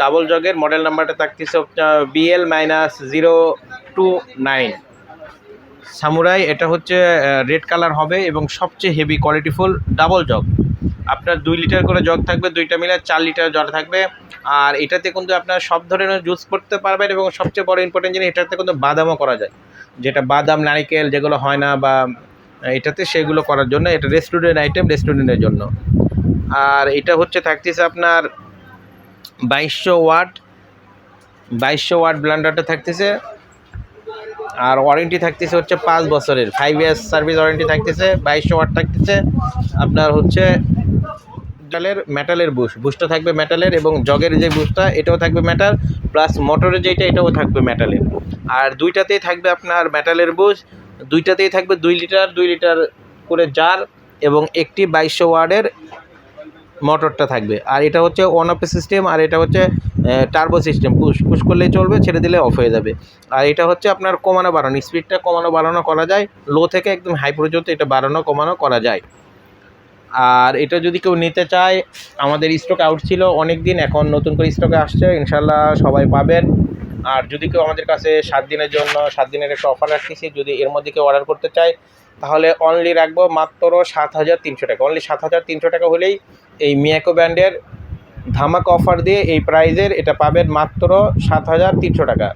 Double জগের model নাম্বারটা থাকতেছে BL-029 samurai. এটা হচ্ছে রেড কালার হবে এবং সবচেয়ে হেভি কোয়ালিটিফুল ডাবল জগ। আপনার 2 লিটার করে জগ থাকবে, দুইটা মিলে 4 লিটার জগ থাকবে। আর এটাতে কিন্তু আপনার সব ধরনের জুস করতে পারবেন এবং সবচেয়ে বড় ইম্পর্টেন্ট জিনিস, এটাতে কিন্তু বাদামও করা যায়, যেটা বাদাম নারিকেল যেগুলো হয় না বা এটাতে, সেগুলো করার জন্য এটা রেস্টুরেন্ট আইটেম, রেস্টুরেন্টের জন্য। আর এটা হচ্ছে থাকতেছে আপনার 2200 ওয়াট ব্লেন্ডারটা থাকতেছে। আর ওয়ারেন্টি থাকতেছে হচ্ছে 5 বছরের, 5 ইয়ার্স সার্ভিস ওয়ারেন্টি থাকতেছে। 2200 ওয়াট থাকতেছে আপনার হচ্ছে মেটালের বুশটা থাকবে মেটালের, এবং জগের যে বুশটা এটাও থাকবে মেটাল, প্লাস মোটরের যেটা এটাও থাকবে মেটালের। আর দুইটাতেই থাকবে আপনার মেটালের বুশ, দুইটাতেই থাকবে 2 লিটার করে জার, এবং একটি 2200 ওয়াটের মোটরটা থাকবে। আর এটা হচ্ছে অন অফ সিস্টেম, আর এটা হচ্ছে টার্বো সিস্টেম, পুশ করলেই চলবে, ছেড়ে দিলে অফ হয়ে যাবে। আর এটা হচ্ছে আপনার কমানো বাড়ানো, স্পিডটা কমানো বাড়ানো করা যায়, লো থেকে একদম হাই পর্যন্ত এটা বাড়ানো কমানো করা যায়। আর এটা যদি কেউ নিতে চায়, আমাদের স্টক আউট ছিল অনেক দিন, এখন নতুন করে স্টকে আসছে, ইনশাল্লাহ সবাই পাবেন। আর যদি কেউ আমাদের কাছে 7 দিনের জন্য 7 দিনের একটা অফার রাখতেছি, যদি এর মধ্যে কেউ অর্ডার করতে চায় তাহলে অনলি রাখবো মাত্র 7,300 টাকা। অনলি 7,300 টাকা হলেই এই মিয়াকো ব্র্যান্ডের ধামাকা অফার দিয়ে এই প্রাইজের এটা পাবেন মাত্র 7,300 টাকা।